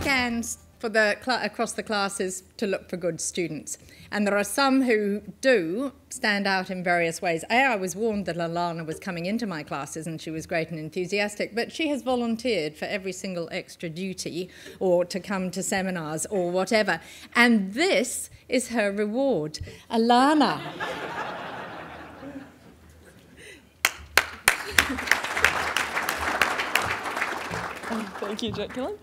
scans for across the classes to look for good students. And there are some who do stand out in various ways. I was warned that Alanah was coming into my classes and she was great and enthusiastic, but she has volunteered for every single extra duty or to come to seminars or whatever. And this is her reward. Alanah. Thank you, Jacqueline.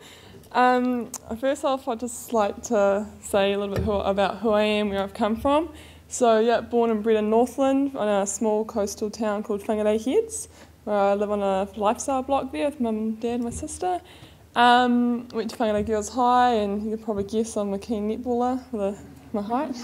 First off, I'd just like to say a little bit about who I am, where I've come from. So, yeah, born and bred in Northland, in a small coastal town called Whangarei Heads, where I live on a lifestyle block there with mum, dad and my sister. Went to Whangarei Girls High, and you can probably guess I'm a keen netballer with my height.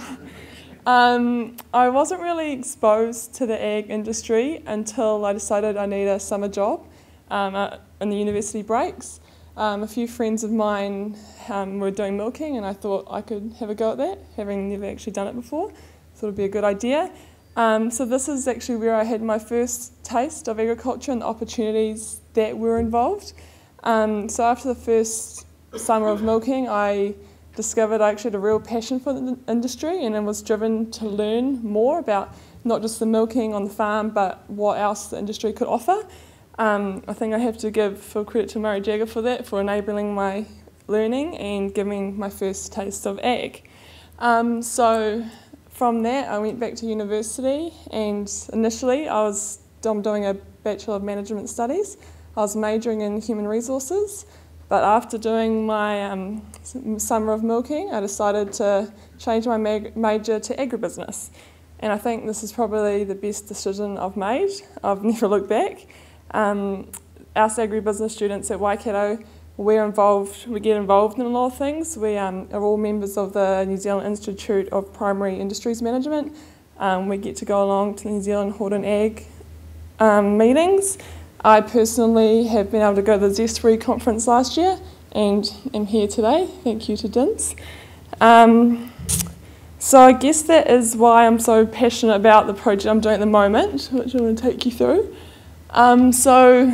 I wasn't really exposed to the ag industry until I decided I need a summer job in the university breaks. A few friends of mine were doing milking, and I thought I could have a go at that, having never actually done it before. Thought it'd be a good idea. So this is actually where I had my first taste of agriculture and the opportunities that were involved. So after the first summer of milking, I discovered I actually had a real passion for the industry, and I was driven to learn more about not just the milking on the farm, but what else the industry could offer. I think I have to give full credit to Murray Jagger for that, for enabling my learning and giving my first taste of ag. So from that I went back to university, and initially I'm doing a Bachelor of Management Studies. I was majoring in human resources, but after doing my summer of milking I decided to change my major to Agribusiness, and I think this is probably the best decision I've made. I've never looked back. Us Agribusiness students at Waikato, we get involved in a lot of things. We are all members of the New Zealand Institute of Primary Industries Management. We get to go along to the New Zealand Hort and Ag meetings. I personally have been able to go to the Zest3 conference last year and am here today. Thank you to DINS. So I guess that is why I'm so passionate about the project I'm doing at the moment, which I'm going to take you through. So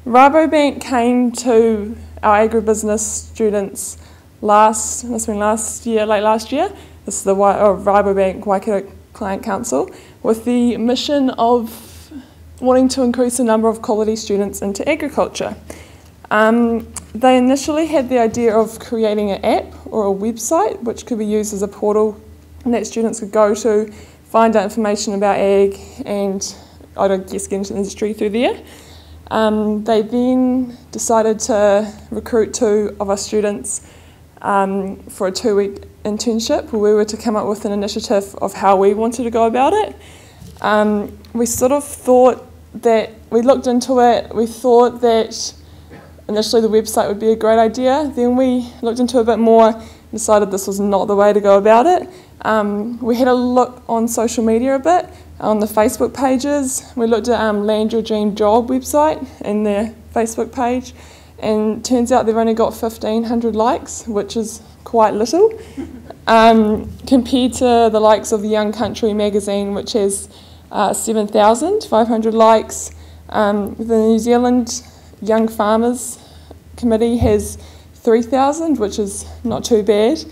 Rabobank came to our agribusiness students late last year. This is the Rabobank Waikato Client Council, with the mission of wanting to increase the number of quality students into agriculture. They initially had the idea of creating an app or a website which could be used as a portal and that students could go to, find out information about ag, and I guess get into the industry through there. They then decided to recruit 2 of our students for a 2-week internship where we were to come up with an initiative of how we wanted to go about it. We sort of thought that, we looked into it, we thought that initially the website would be a great idea, then we looked into it a bit more and decided this was not the way to go about it. We had a look on social media a bit, on the Facebook pages. We looked at Land Your Dream Job website and their Facebook page, and it turns out they've only got 1,500 likes, which is quite little, compared to the likes of the Young Country magazine, which has 7,500 likes. The New Zealand Young Farmers Committee has 3,000, which is not too bad.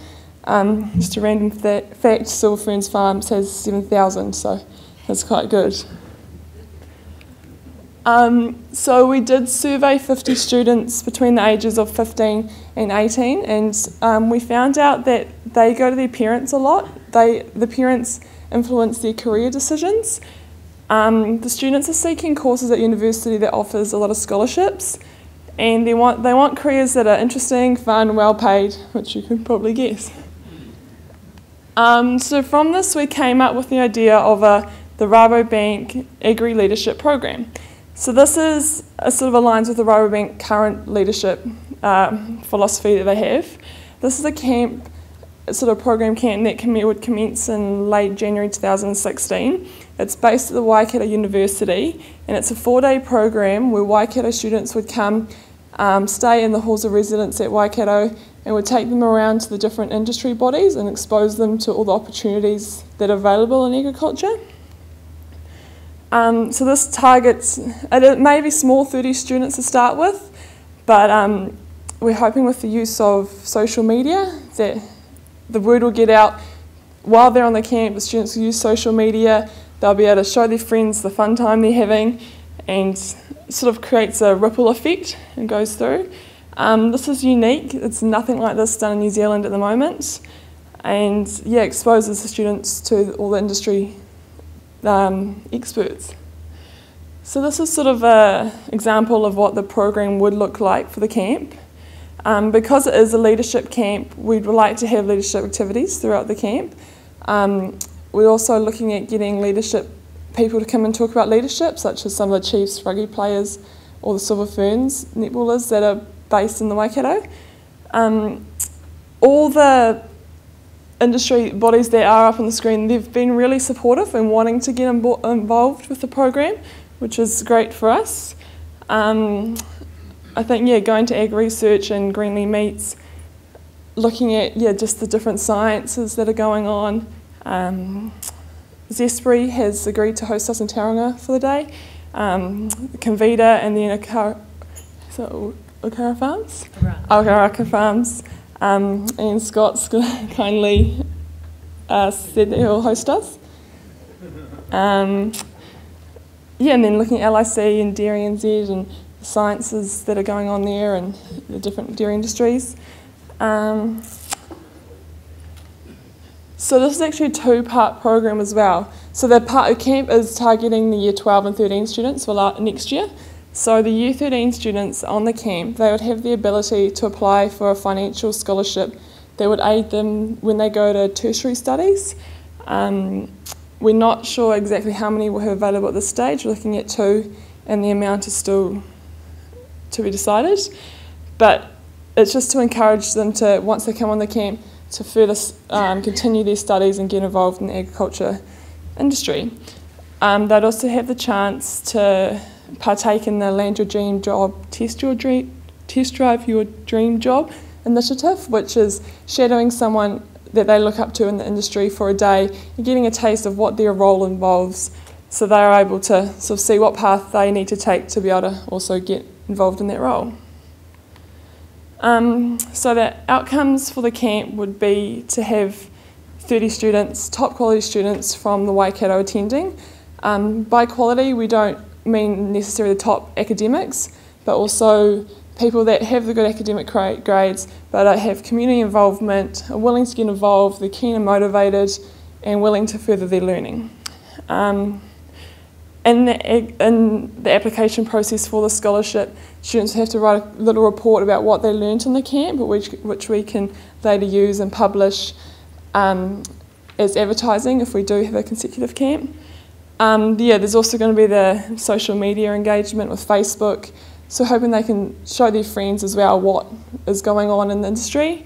Just a random fact, Silver Ferns Farms has 7,000, so that's quite good. So we did survey 50 students between the ages of 15 and 18, and we found out that they go to their parents a lot. The parents influence their career decisions. The students are seeking courses at university that offers a lot of scholarships, and they want careers that are interesting, fun, well paid, which you can probably guess. So from this we came up with the idea of the Rabobank Agri Leadership Program. So this is sort of aligns with the Rabobank current leadership philosophy that they have. This is a camp, sort of program camp that would commence in late January 2016. It's based at the Waikato University, and it's a 4-day program where Waikato students would come, stay in the halls of residence at Waikato, and would take them around to the different industry bodies and expose them to all the opportunities that are available in agriculture. So this targets, it may be small, 30 students to start with, but we're hoping with the use of social media that the word will get out. While they're on the camp, the students will use social media. They'll be able to show their friends the fun time they're having, and it sort of creates a ripple effect and goes through. This is unique. It's nothing like this done in New Zealand at the moment, and yeah, exposes the students to all the industry experts. So this is sort of an example of what the program would look like for the camp. Because it is a leadership camp, we'd like to have leadership activities throughout the camp. We're also looking at getting leadership people to come and talk about leadership, such as some of the Chiefs rugby players or the Silver Ferns netballers that are based in the Waikato. All the industry bodies that are up on the screen, they've been really supportive and wanting to get involved with the program, which is great for us. I think, yeah, going to Ag Research and Greenley Meets, looking at, yeah, just the different sciences that are going on. Zespri has agreed to host us in Tauranga for the day. Convita and then Okara Farms? Okaraka Farms. And Scott's kindly said that he'll host us. Yeah, and then looking at LIC and Dairy NZ and the sciences that are going on there and the different dairy industries. So this is actually a two-part program as well. So the part of camp is targeting the year 12 and 13 students for next year. So the year 13 students on the camp, they would have the ability to apply for a financial scholarship that would aid them when they go to tertiary studies. We're not sure exactly how many we'll have available at this stage. We're looking at 2, and the amount is still to be decided. But it's just to encourage them to, once they come on the camp, to further continue their studies and get involved in the agriculture industry. They'd also have the chance to partake in the Land Your Dream Job, Test Drive Your Dream Job initiative, which is shadowing someone that they look up to in the industry for a day and getting a taste of what their role involves, so they're able to sort of see what path they need to take to be able to also get involved in that role. So the outcomes for the camp would be to have 30 students, top quality students from the Waikato attending. By quality, we don't mean necessarily the top academics, but also people that have the good academic grades, but have community involvement, are willing to get involved, they're keen and motivated, and willing to further their learning. In the application process for the scholarship, students have to write a little report about what they learnt in the camp, which we can later use and publish as advertising if we do have a consecutive camp. Yeah, there's also going to be the social media engagement with Facebook, so hoping they can show their friends as well what is going on in the industry.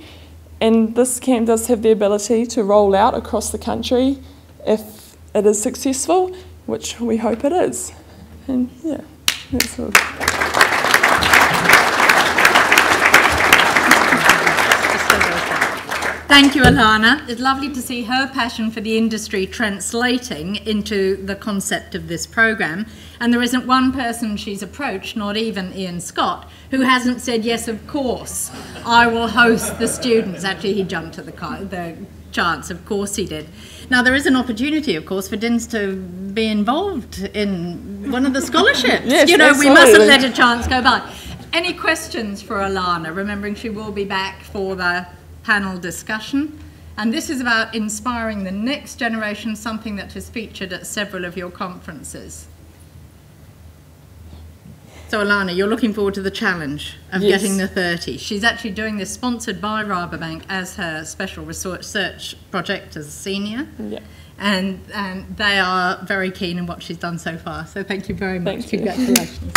And this camp does have the ability to roll out across the country if it is successful, which we hope it is. And yeah, that's all. Thank you, Alanah. It's lovely to see her passion for the industry translating into the concept of this program. And there isn't one person she's approached, not even Ian Scott, who hasn't said, yes, of course, I will host the students. Actually, he jumped to the chance, of course he did. Now, there is an opportunity, of course, for Dins to be involved in one of the scholarships. Yes, you know, absolutely. We mustn't let a chance go by. Any questions for Alanah, remembering she will be back for the panel discussion? And this is about inspiring the next generation, something that has featured at several of your conferences. So Alanah, you're looking forward to the challenge of getting the 30. She's actually doing this sponsored by Rabobank as her special research project as a senior. Yeah. And they are very keen in what she's done so far. So thank you very much. Thank you. Congratulations.